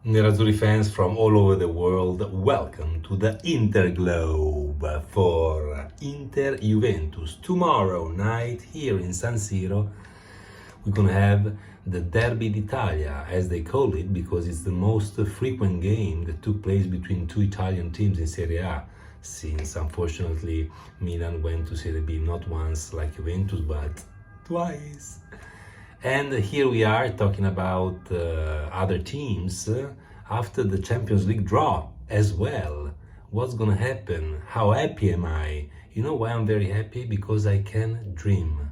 Nerazzurri fans from all over the world, welcome to the Interglobe for Inter-Juventus. Tomorrow night here in San Siro, we're gonna have the Derby d'Italia, as they call it, because it's the most frequent game that took place between two Italian teams in Serie A, since unfortunately Milan went to Serie B not once like Juventus, but twice. And here we are talking about other teams after the Champions League draw as well. What's gonna happen? How happy am I? You know why I'm very happy? Because I can dream.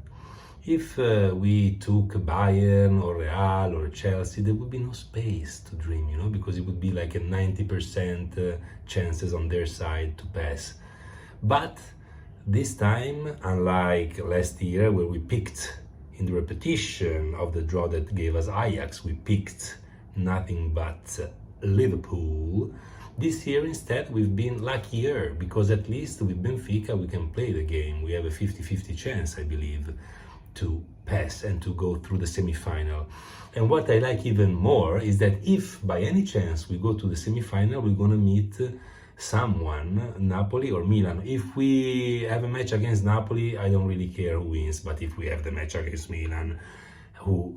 If we took Bayern or Real or Chelsea, there would be no space to dream, you know, because it would be like a 90% chances on their side to pass. But this time, unlike last year where we picked in the repetition of the draw that gave us Ajax, we picked nothing but Liverpool. This year instead we've been luckier because at least with Benfica we can play the game. We have a 50-50 chance, I believe, to pass and to go through the semi-final. And what I like even more is that if by any chance we go to the semi-final, we're gonna meet someone, Napoli or Milan. If we have a match against Napoli, I don't really care who wins, but if we have the match against Milan, who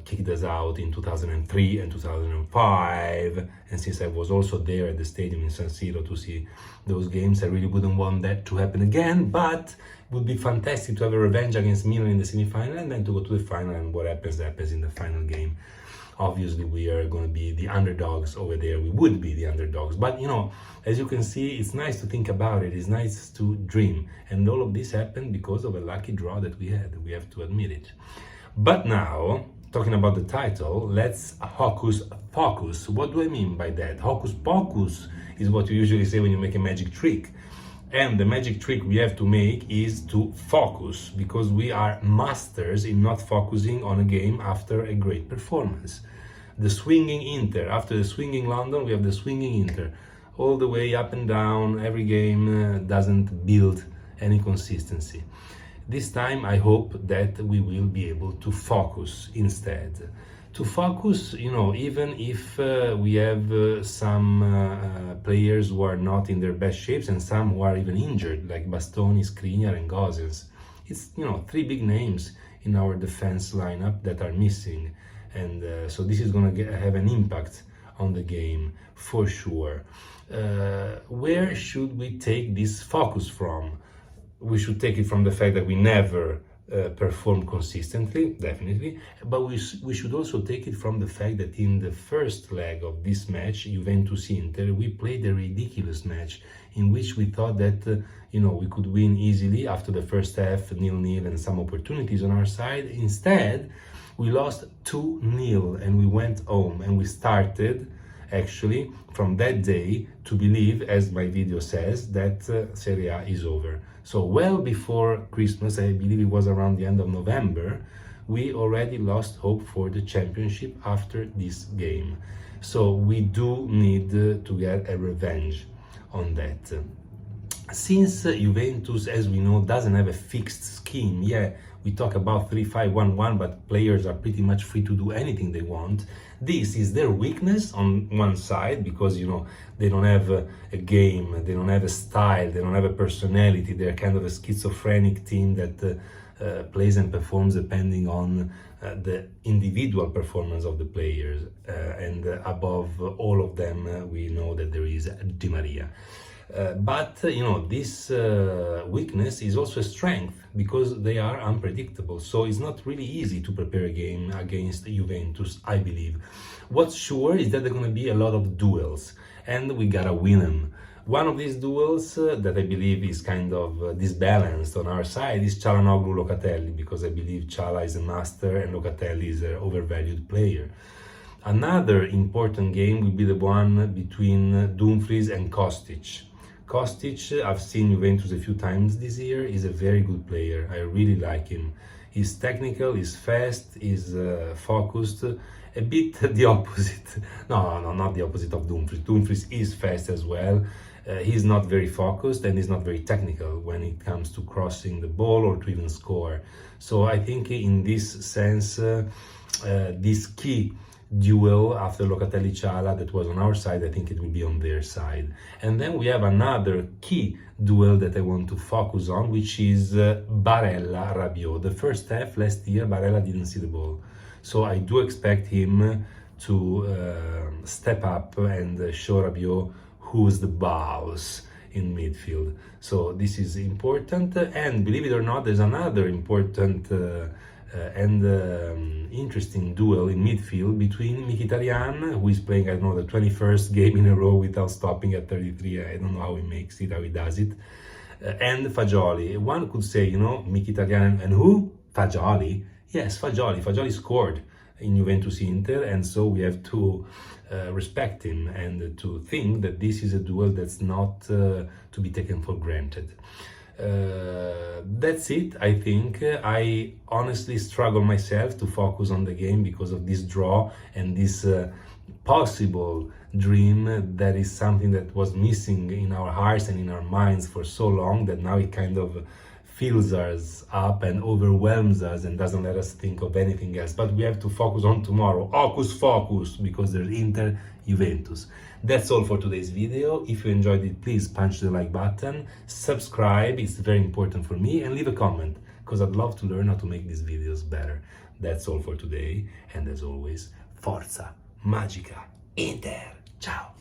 kicked us out in 2003 and 2005, and since I was also there at the stadium in San Siro to see those games, I really wouldn't want that to happen again, but it would be fantastic to have a revenge against Milan in the semi-final and then to go to the final, and what happens in the final game. Obviously, we are going to be the underdogs over there. We would be the underdogs. But, you know, as you can see, it's nice to think about it. It's nice to dream. And all of this happened because of a lucky draw that we had. We have to admit it. But now, talking about the title, let's hocus pocus. What do I mean by that? Hocus pocus is what you usually say when you make a magic trick. And the magic trick we have to make is to focus, because we are masters in not focusing on a game after a great performance. The swinging Inter, after the swinging London, we have the swinging Inter. All the way up and down, every game doesn't build any consistency. This time I hope that we will be able to focus instead. To focus, you know, even if we have some players who are not in their best shapes and some who are even injured, like Bastoni, Skriniar and Gosens. It's, you know, three big names in our defense lineup that are missing. And so this is going to have an impact on the game for sure. Where should we take this focus from? We should take it from the fact that we never perform consistently, definitely, but we should also take it from the fact that in the first leg of this match, Juventus-Inter, we played a ridiculous match in which we thought that you know, we could win easily after the first half, 0-0 and some opportunities on our side. Instead, we lost 2-0 and we went home, and we started actually from that day to believe, as my video says, that Serie A is over. So well before Christmas, I believe it was around the end of November, we already lost hope for the championship after this game. So we do need to get a revenge on that. Since Juventus, as we know, doesn't have a fixed scheme, yeah, we talk about 3-5-1-1, but players are pretty much free to do anything they want. This is their weakness on one side, because, you know, they don't have a game, they don't have a style, they don't have a personality. They're kind of a schizophrenic team that plays and performs depending on the individual performance of the players. And above all of them, we know that there is Di Maria. But you know, this weakness is also a strength, because they are unpredictable. So it's not really easy to prepare a game against Juventus, I believe. What's sure is that there are going to be a lot of duels, and we gotta win them. One of these duels that I believe is kind of disbalanced on our side is Çalhanoğlu-Locatelli, because I believe Chala is a master and Locatelli is an overvalued player. Another important game will be the one between Dumfries and Kostic. Kostic, I've seen Juventus a few times this year, is a very good player. I really like him. He's technical, he's fast, he's focused, a bit the opposite. No, not the opposite of Dumfries. Dumfries is fast as well. He's not very focused and he's not very technical when it comes to crossing the ball or to even score. So I think in this sense, this key duel after Locatelli-Ciala that was on our side. I think it will be on their side. And then we have another key duel that I want to focus on, which is Barella-Rabiot. The first half last year, Barella didn't see the ball. So I do expect him to step up and show Rabiot who's the boss in midfield. So this is important. And believe it or not, there's another important and interesting duel in midfield between Mkhitaryan, who is playing, I don't know, the 21st game in a row without stopping at 33. I don't know how he makes it, how he does it. And Fagioli. One could say, you know, Mkhitaryan and who? Fagioli. Yes, Fagioli. Fagioli scored in Juventus Inter, and so we have to respect him and to think that this is a duel that's not to be taken for granted. That's it. I think I honestly struggle myself to focus on the game because of this draw and this possible dream that is something that was missing in our hearts and in our minds for so long that now it kind of fills us up and overwhelms us and doesn't let us think of anything else. But we have to focus on tomorrow. Hocus focus, because there's Inter-Juventus. That's all for today's video. If you enjoyed it, please punch the like button, subscribe, it's very important for me, and leave a comment, because I'd love to learn how to make these videos better. That's all for today, and as always, Forza Magica Inter. Ciao!